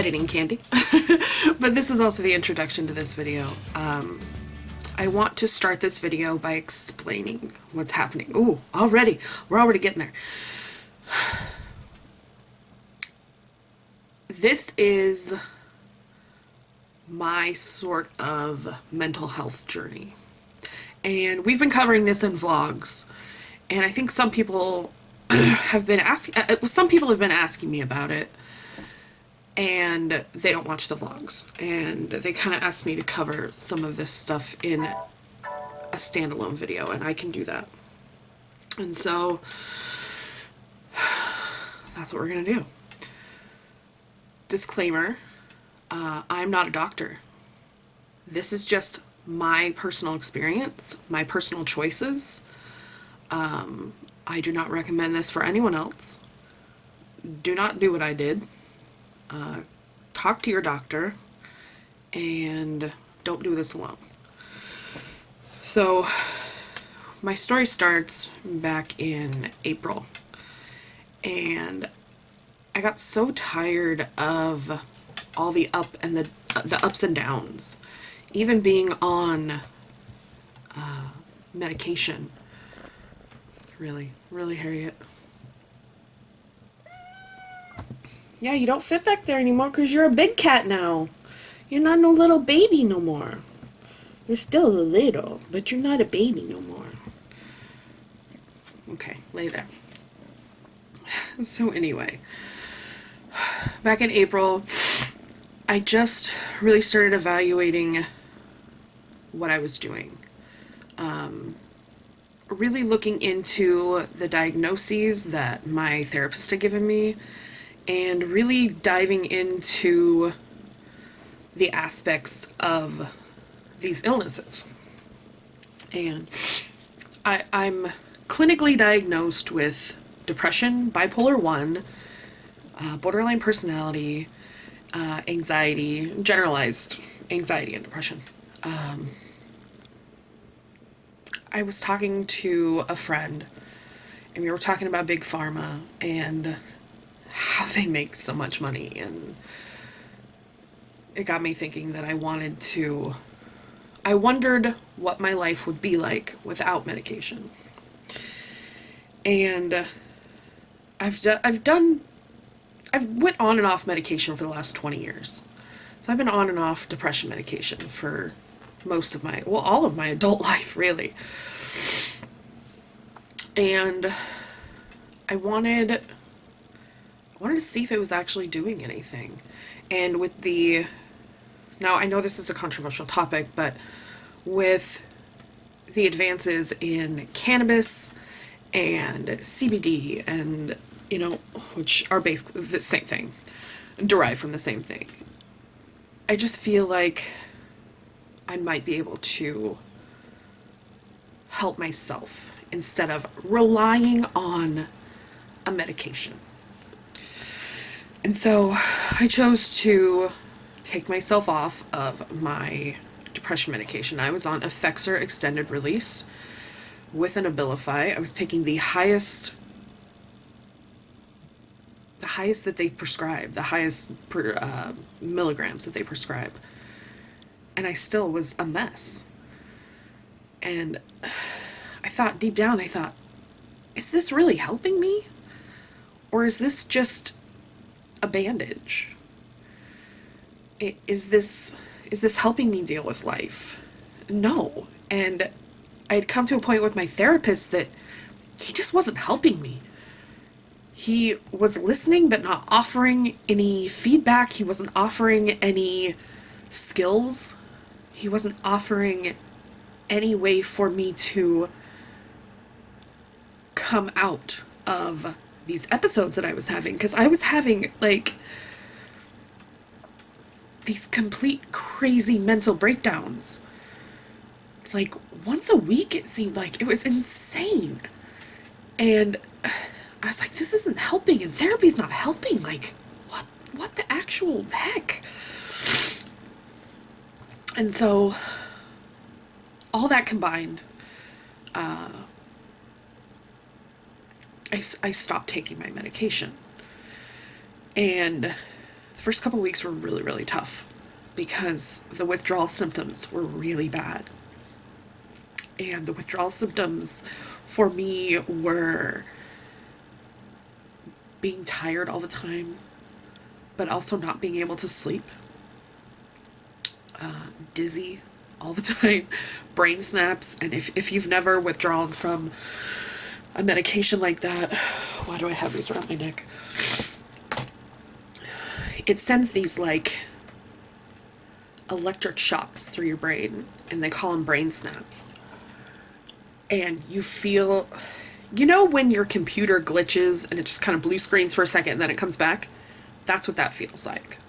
editing Candy. But this is also the introduction to this video. I want to start this video by explaining what's happening. Ooh, we're already getting there. This is my sort of mental health journey. And we've been covering this in vlogs. And I think some people have been asking me about it. And they don't watch the vlogs. And they kind of asked me to cover some of this stuff in a standalone video. And I can do that. And so that's what we're going to do. Disclaimer, I'm not a doctor. This is just my personal experience, my personal choices. I do not recommend this for anyone else. Do not do what I did. Talk to your doctor and don't do this alone. So my story starts back in April, and I got so tired of all the ups and downs, even being on medication. Really, Harriet. Yeah, you don't fit back there anymore because you're a big cat now. You're not no little baby no more. You're still a little, but you're not a baby no more. Okay, lay there. So anyway, back in April, I just really started evaluating what I was doing. Really looking into the diagnoses that my therapist had given me, and really diving into the aspects of these illnesses. And I'm clinically diagnosed with depression, bipolar 1, borderline personality, anxiety, generalized anxiety and depression. I was talking to a friend, and we were talking about Big Pharma and how they make so much money, and it got me thinking that I wondered what my life would be like without medication. And I've went on and off medication for the last 20 years. So I've been on and off depression medication for all of my adult life, really. And I wanted to see if it was actually doing anything. And now I know this is a controversial topic, but with the advances in cannabis and CBD and, which are basically the same thing, derived from the same thing, I just feel like I might be able to help myself instead of relying on a medication. And so I chose to take myself off of my depression medication. I was on Effexor extended release with an Abilify. I was taking the highest that they prescribe, the highest milligrams that they prescribe. And I still was a mess. And deep down, I thought, is this really helping me? Or is this just a bandage? Is this helping me deal with life? No. And I had come to a point with my therapist that he just wasn't helping me. He was listening but not offering any feedback. He wasn't offering any skills. He wasn't offering any way for me to come out of these episodes that I was having, because I was having these complete crazy mental breakdowns. Once a week, it seemed like. It was insane. And I was like, this isn't helping, and therapy's not helping. What the actual heck? And so all that combined, I stopped taking my medication. And The first couple weeks were really, really tough because the withdrawal symptoms were really bad. And the withdrawal symptoms for me were being tired all the time, but also not being able to sleep, dizzy all the time, brain snaps. And if you've never withdrawn from a medication like that, why do I have these around my neck? It sends these like electric shocks through your brain, and they call them brain snaps. And you feel, you know, when your computer glitches and it just kind of blue screens for a second and then it comes back? That's what that feels like.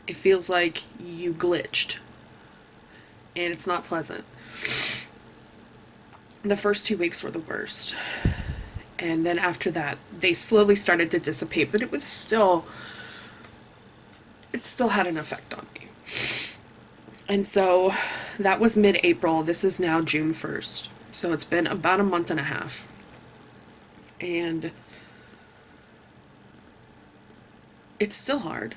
It feels like you glitched. And it's not pleasant. The first 2 weeks were the worst. And then after that, they slowly started to dissipate, but it still had an effect on me. And so that was mid-April. This is now June 1st. So it's been about a month and a half. And it's still hard.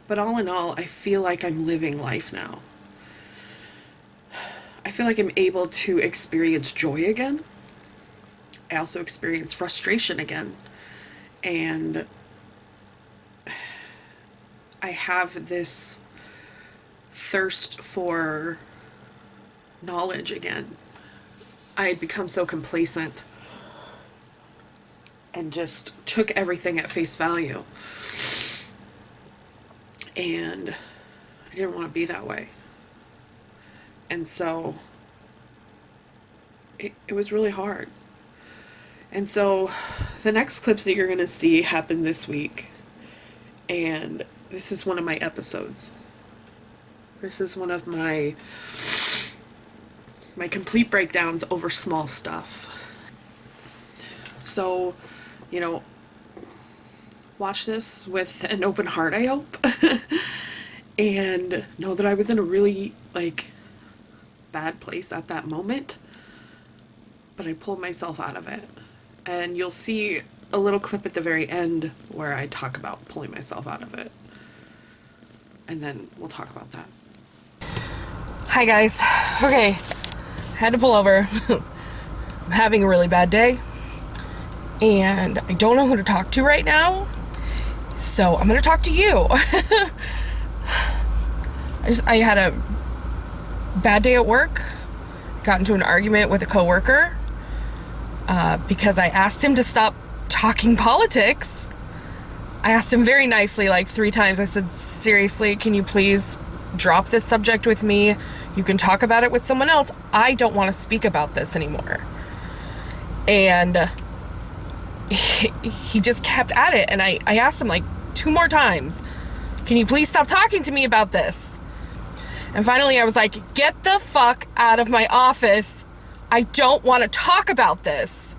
But all in all, I feel like I'm living life now. I feel like I'm able to experience joy again. I also experience frustration again. And I have this thirst for knowledge again. I had become so complacent and just took everything at face value. And I didn't want to be that way. And so it was really hard. And so the next clips that you're going to see happened this week. And this is one of my episodes. This is one of my complete breakdowns over small stuff. So, you know, watch this with an open heart, I hope. And know that I was in a really, like, bad place at that moment. But I pulled myself out of it. And you'll see a little clip at the very end where I talk about pulling myself out of it. And then we'll talk about that. Hi guys. Okay. Had to pull over. I'm having a really bad day. And I don't know who to talk to right now. So I'm going to talk to you. I had a bad day at work. Got into an argument with a coworker. Because I asked him to stop talking politics. I asked him very nicely, like 3 times. I said, seriously, can you please drop this subject with me? You can talk about it with someone else. I don't want to speak about this anymore. And he just kept at it. And I asked him like 2 more times, can you please stop talking to me about this? And finally I was like, get the fuck out of my office. I don't want to talk about this.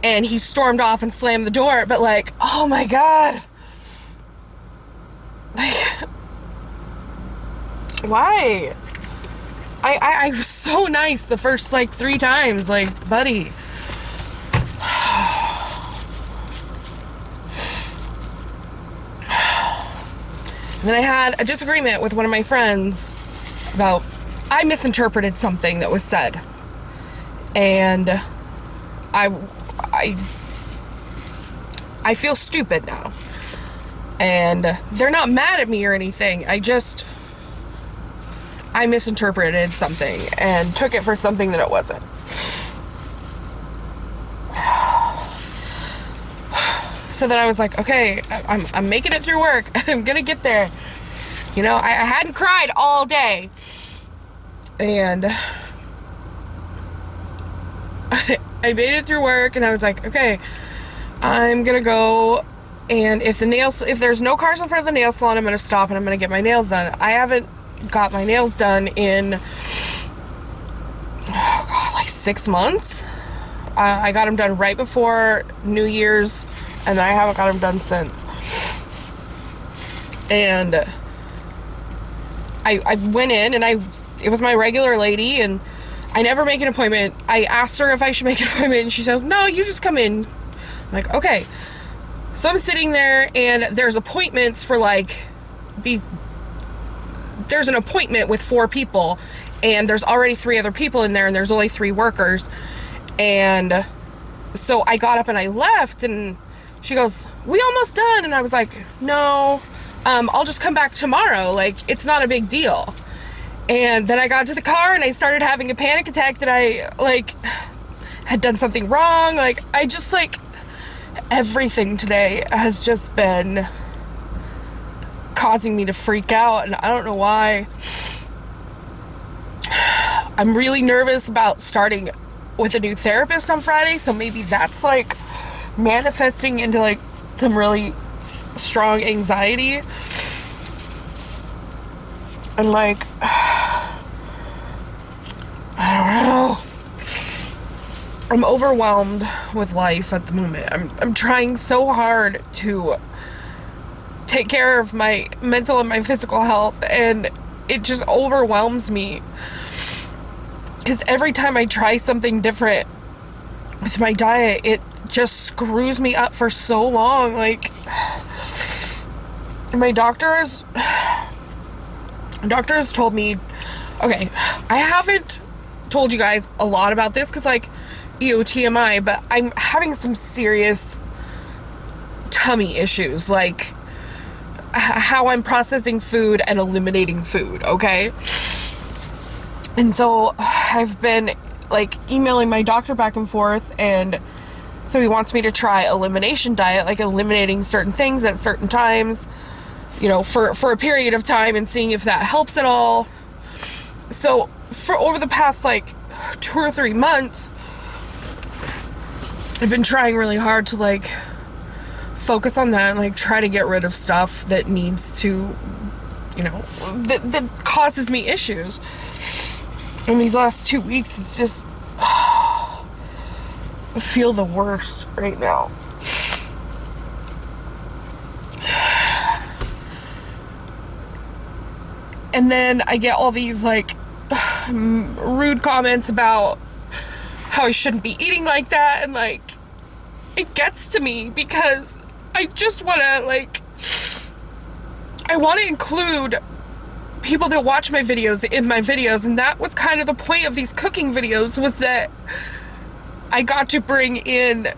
And he stormed off and slammed the door. But like, oh my God. Like, why? I was so nice the first like 3 times. Like, buddy. And then I had a disagreement with one of my friends about, I misinterpreted something that was said. And I feel stupid now. And they're not mad at me or anything. I misinterpreted something and took it for something that it wasn't. So then I was like, okay, I'm making it through work. I'm gonna get there. You know, I hadn't cried all day. And I made it through work and I was like, okay, I'm gonna go, and if there's no cars in front of the nail salon, I'm gonna stop and I'm gonna get my nails done. I haven't got my nails done in, oh God, like 6 months. I got them done right before New Year's, and I haven't got them done since. And I went in, and it was my regular lady, and I never make an appointment. I asked her if I should make an appointment, and she said, no, you just come in. I'm like, okay. So I'm sitting there, and there's appointments for like these. There's an appointment with 4 people, and there's already 3 other people in there, and there's only 3 workers. And so I got up and I left, and she goes, "We almost done." And I was like, "No, I'll just come back tomorrow. Like, it's not a big deal." And then I got to the car and I started having a panic attack that I like had done something wrong. Like, I just like, everything today has just been causing me to freak out, and I don't know why. I'm really nervous about starting with a new therapist on Friday, so maybe that's like manifesting into like some really strong anxiety. And like, I don't know. I'm overwhelmed with life at the moment. I'm trying so hard to take care of my mental and my physical health, and it just overwhelms me. Because every time I try something different with my diet, it just screws me up for so long. Like, my doctor has told me, okay, I haven't told you guys a lot about this because, like, TMI, but I'm having some serious tummy issues, like how I'm processing food and eliminating food, okay? And so I've been like emailing my doctor back and forth, and so he wants me to try elimination diet, like eliminating certain things at certain times, you know, for a period of time, and seeing if that helps at all. So for over the past like 2 or 3 months, I've been trying really hard to like focus on that and like try to get rid of stuff that needs to, you know, that causes me issues. And these last 2 weeks, it's just, I feel the worst right now. And then I get all these like rude comments about how I shouldn't be eating like that, and like, it gets to me because I just want to like, I want to include people that watch my videos in my videos, and that was kind of the point of these cooking videos, was that I got to bring in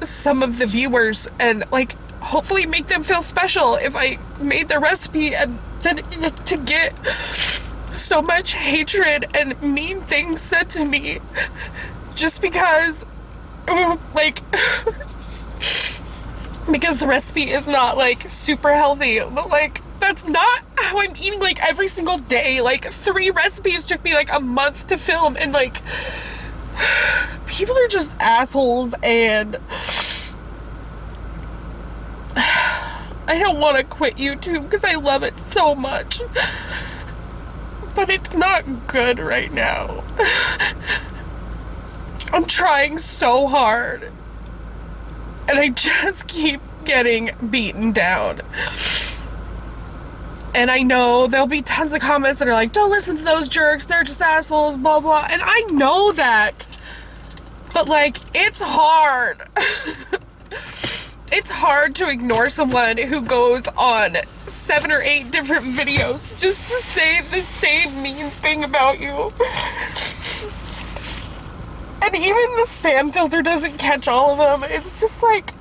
some of the viewers and like hopefully make them feel special if I made their recipe, and then to get so much hatred and mean things said to me just because like because the recipe is not like super healthy. But like, that's not how I'm eating like every single day. Like 3 recipes took me like a month to film, and like people are just assholes, and I don't want to quit YouTube because I love it so much, but it's not good right now. I'm trying so hard, and I just keep getting beaten down. And I know there'll be tons of comments that are like, "Don't listen to those jerks, they're just assholes, blah blah," and I know that, but like, it's hard. It's hard to ignore someone who goes on 7 or 8 different videos just to say the same mean thing about you. And even the spam filter doesn't catch all of them. It's just like,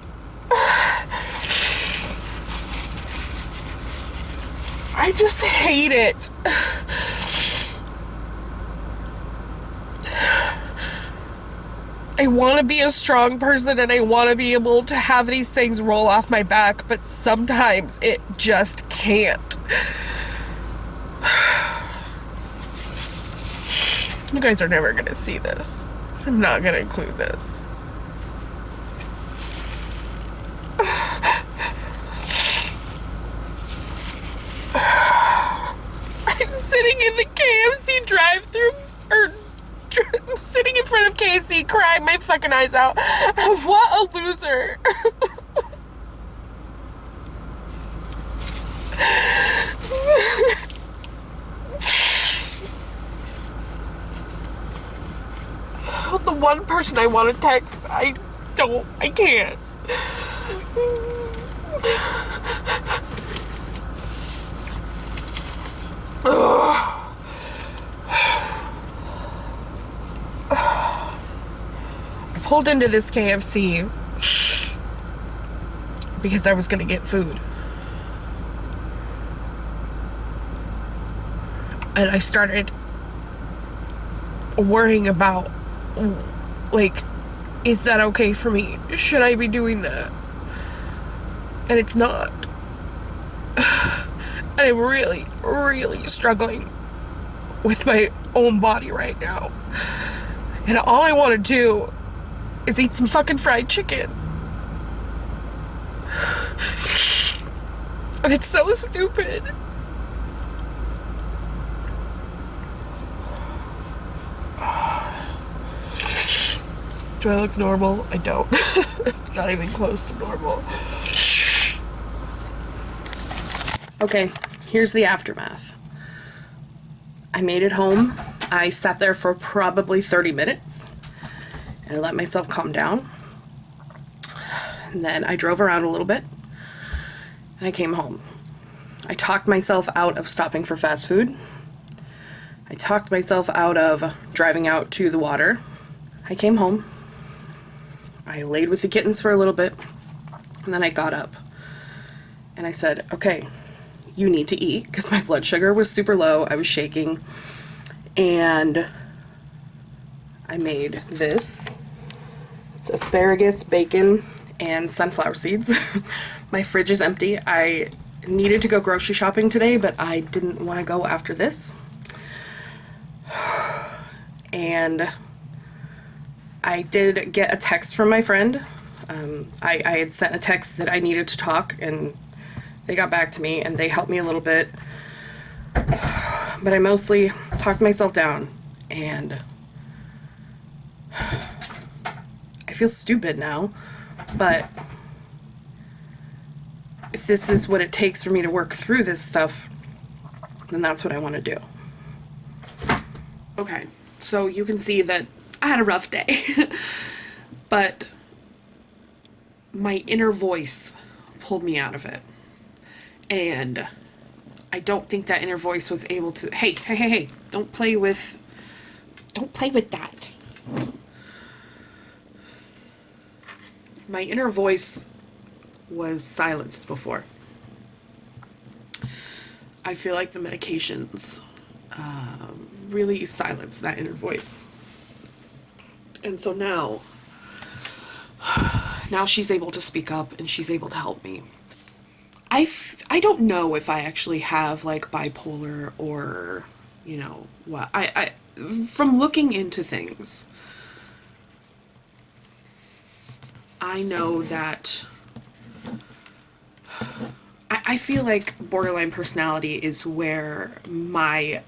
I just hate it. I want to be a strong person, and I want to be able to have these things roll off my back, but sometimes it just can't. You guys are never gonna see this. I'm not gonna include this. I'm sitting in the KFC drive-thru, or sitting in front of KFC crying my fucking eyes out. What a loser. The one person I want to text, I can't. I pulled into this KFC because I was gonna get food. And I started worrying about, like, is that okay for me? Should I be doing that? And it's not. And I'm really, really struggling with my own body right now. And all I want to do is eat some fucking fried chicken. And it's so stupid. Do I look normal? I don't. Not even close to normal. Okay, here's the aftermath. I made it home. I sat there for probably 30 minutes and I let myself calm down. And then I drove around a little bit and I came home. I talked myself out of stopping for fast food. I talked myself out of driving out to the water. I came home. I laid with the kittens for a little bit, and then I got up and I said, okay, you need to eat, because my blood sugar was super low. I was shaking, and I made this. It's asparagus, bacon, and sunflower seeds. My fridge is empty. I needed to go grocery shopping today, but I didn't want to go after this. And I did get a text from my friend. I had sent a text that I needed to talk, and they got back to me and they helped me a little bit. But I mostly talked myself down, and I feel stupid now, but if this is what it takes for me to work through this stuff, then that's what I want to do. Okay, so you can see that I had a rough day, but my inner voice pulled me out of it. And I don't think that inner voice was able to, hey, don't play with that. My inner voice was silenced before. I feel like the medications really silence that inner voice. And so now she's able to speak up and she's able to help me. I don't know if I actually have like bipolar or, you know, what. I from looking into things, I know that I feel like borderline personality is where my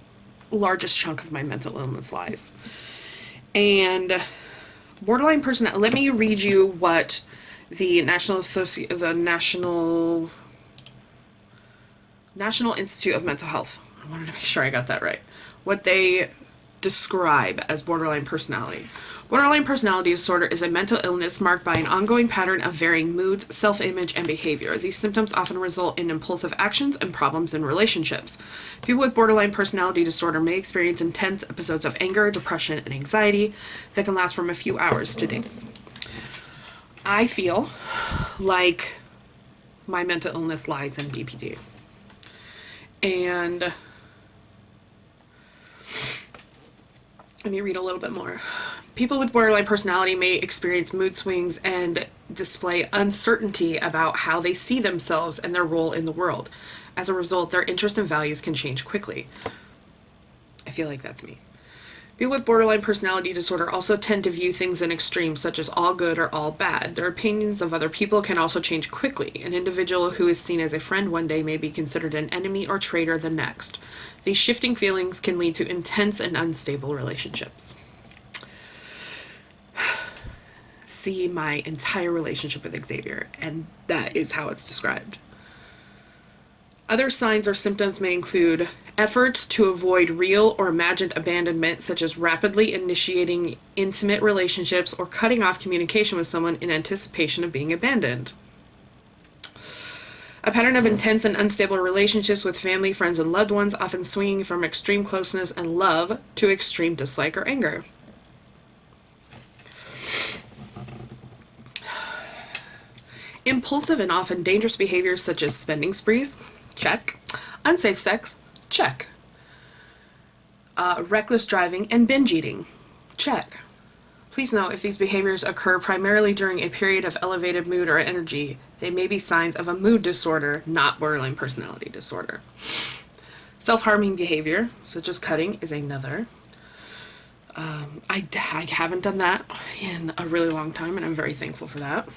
largest chunk of my mental illness lies. And borderline personality, let me read you what the National Institute of Mental Health, I wanted to make sure I got that right, what they describe as borderline personality. Borderline personality disorder is a mental illness marked by an ongoing pattern of varying moods, self-image, and behavior. These symptoms often result in impulsive actions and problems in relationships. People with borderline personality disorder may experience intense episodes of anger, depression, and anxiety that can last from a few hours to days. I feel like my mental illness lies in BPD. And let me read a little bit more. People with borderline personality may experience mood swings and display uncertainty about how they see themselves and their role in the world. As a result, their interests and values can change quickly. I feel like that's me. People with borderline personality disorder also tend to view things in extremes, such as all good or all bad. Their opinions of other people can also change quickly. An individual who is seen as a friend one day may be considered an enemy or traitor the next. These shifting feelings can lead to intense and unstable relationships. See my entire relationship with Xavier, and that is how it's described. Other signs or symptoms may include efforts to avoid real or imagined abandonment, such as rapidly initiating intimate relationships or cutting off communication with someone in anticipation of being abandoned. A pattern of intense and unstable relationships with family, friends, and loved ones, often swinging from extreme closeness and love to extreme dislike or anger. Impulsive and often dangerous behaviors such as spending sprees, check. Unsafe sex, check. Reckless driving and binge eating, check. Please note, if these behaviors occur primarily during a period of elevated mood or energy, they may be signs of a mood disorder, not borderline personality disorder. Self-harming behavior, such as cutting, is another. I haven't done that in a really long time, and I'm very thankful for that.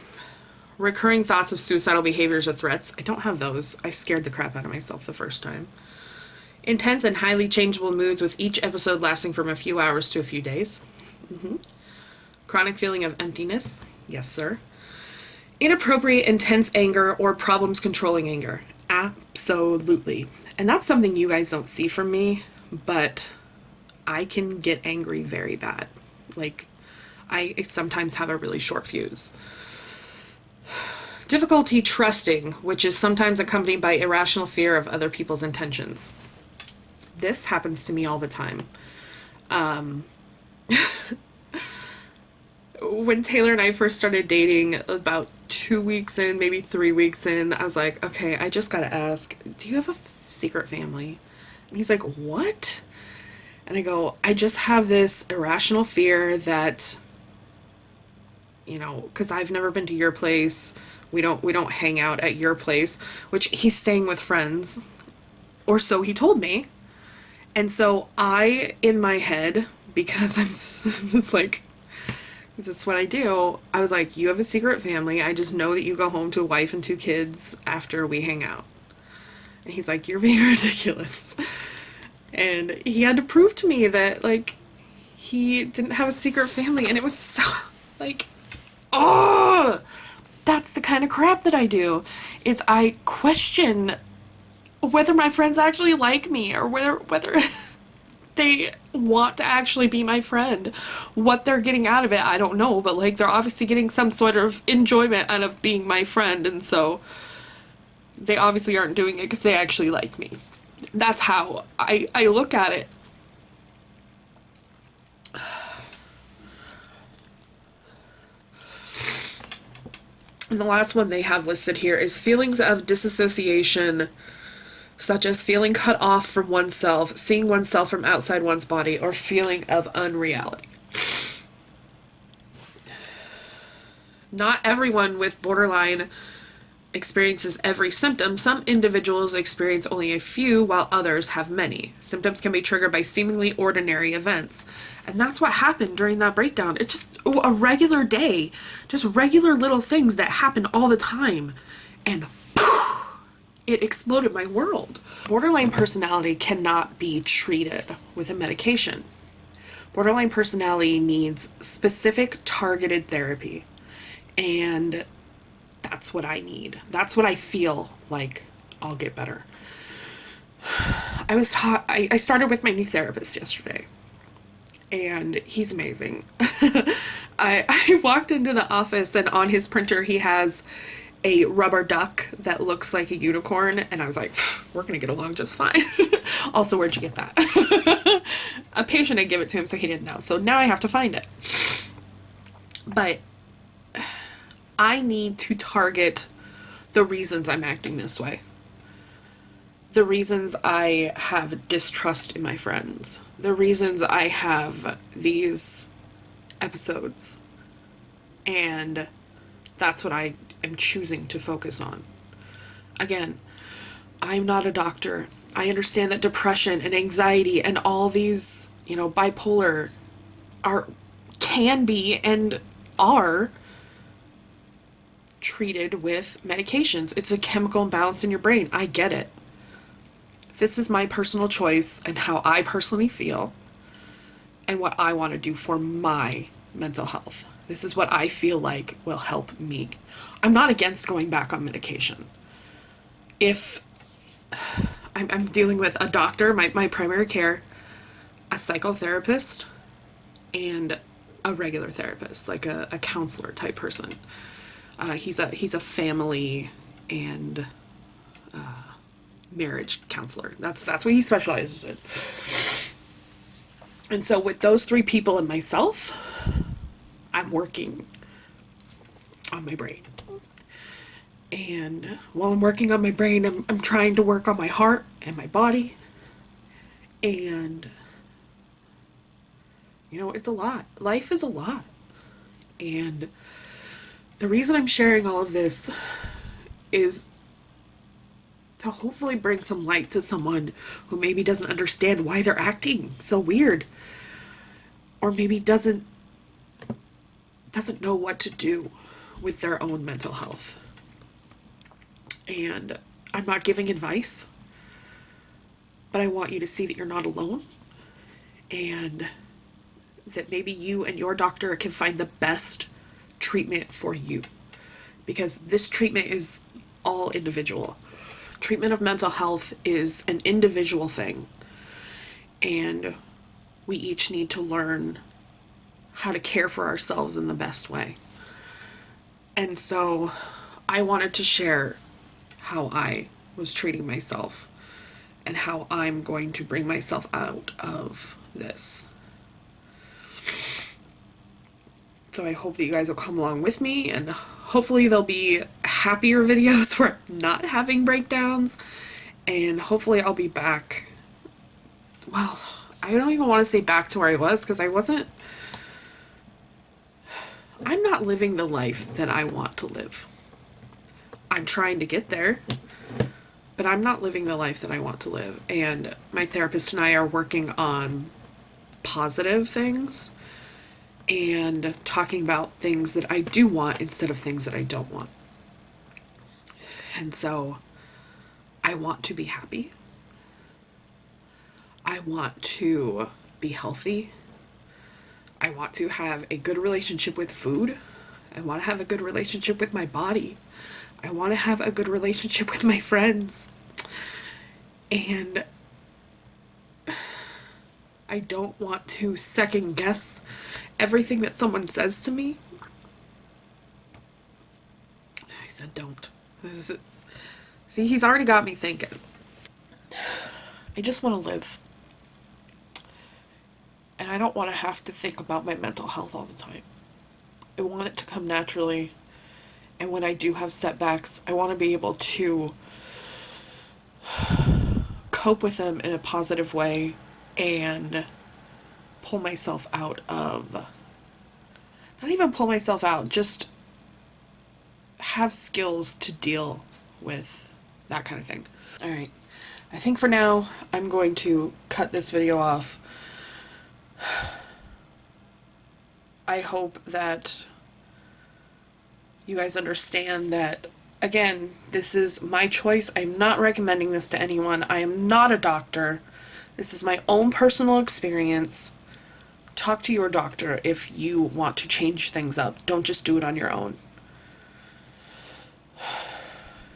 Recurring thoughts of suicidal behaviors or threats. I don't have those. I scared the crap out of myself the first time. Intense and highly changeable moods, with each episode lasting from a few hours to a few days. Chronic feeling of emptiness. Yes, sir. Inappropriate, intense anger or problems controlling anger. Absolutely. And that's something you guys don't see from me, but I can get angry very bad. Like, I sometimes have a really short fuse. Difficulty trusting, which is sometimes accompanied by irrational fear of other people's intentions. This happens to me all the time. When Taylor and I first started dating, about 2 weeks in, maybe 3 weeks in, I was like, okay, I just gotta ask, do you have a secret family? And he's like, what? And I go, I just have this irrational fear that, you know, because I've never been to your place. We don't hang out at your place, which he's staying with friends, or so he told me. And so I, in my head, because I'm just like, this is what I do, I was like, you have a secret family. I just know that you go home to a wife and 2 kids after we hang out. And he's like, you're being ridiculous. And he had to prove to me that, like, he didn't have a secret family. And it was so, like, oh, that's the kind of crap that I do, is I question whether my friends actually like me, or whether they want to actually be my friend. What they're getting out of it, I don't know, but like, they're obviously getting some sort of enjoyment out of being my friend, and so they obviously aren't doing it because they actually like me. That's how I look at it. And the last one they have listed here is feelings of disassociation, such as feeling cut off from oneself, seeing oneself from outside one's body, or feeling of unreality. Not everyone with borderline experiences every symptom. Some individuals experience only a few, while others have many. Symptoms can be triggered by seemingly ordinary events. And that's what happened during that breakdown. It's just a regular day, just regular little things that happen all the time. And it exploded my world. Borderline personality cannot be treated with a medication. Borderline personality needs specific targeted therapy. And that's what I need. That's what I feel like I'll get better. I started with my new therapist yesterday, and he's amazing. I walked into the office, and on his printer he has a rubber duck that looks like a unicorn, and I was like, we're gonna get along just fine. Also, where'd you get that? A patient had given it to him, so he didn't know. So now I have to find it. But I need to target the reasons I'm acting this way. The reasons I have distrust in my friends. The reasons I have these episodes. And that's what I am choosing to focus on. Again, I'm not a doctor. I understand that depression and anxiety and all these, bipolar can be and are treated with medications. It's a chemical imbalance in your brain. I get it. This is my personal choice and how I personally feel and what I want to do for my mental health. This is what I feel like will help me. I'm not against going back on medication. If I'm dealing with a doctor, my primary care, a psychotherapist, and a regular therapist, like a counselor type person. He's a family and marriage counselor. That's what he specializes in. And so with those three people and myself, I'm working on my brain. And while I'm working on my brain, I'm trying to work on my heart and my body. And, you know, it's a lot. Life is a lot. And the reason I'm sharing all of this is to hopefully bring some light to someone who maybe doesn't understand why they're acting so weird. Or maybe doesn't know what to do with their own mental health. And I'm not giving advice, but I want you to see that you're not alone, and that maybe you and your doctor can find the best treatment for you, because this treatment is all individual. Treatment of mental health is an individual thing, and we each need to learn how to care for ourselves in the best way. And so I wanted to share how I was treating myself and how I'm going to bring myself out of this. So I hope that you guys will come along with me, and hopefully there'll be happier videos where I'm not having breakdowns, and hopefully I'll be back. Well, I don't even want to say back to where I was, because I'm not living the life that I want to live. I'm trying to get there, but I'm not living the life that I want to live. And my therapist and I are working on positive things and talking about things that I do want instead of things that I don't want. And so I want to be happy. I want to be healthy. I want to have a good relationship with food. I want to have a good relationship with my body. I want to have a good relationship with my friends. And I don't want to second guess everything that someone says to me. I said don't. See, he's already got me thinking. I just want to live. And I don't want to have to think about my mental health all the time. I want it to come naturally. And when I do have setbacks, I want to be able to cope with them in a positive way and pull myself out of, not even pull myself out, just have skills to deal with that kind of thing. All right. I think for now, I'm going to cut this video off. I hope that you guys understand that, again, this is my choice. I'm not recommending this to anyone. I am not a doctor. This is my own personal experience. Talk to your doctor if you want to change things up. Don't just do it on your own.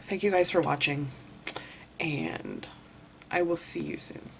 Thank you guys for watching, and I will see you soon.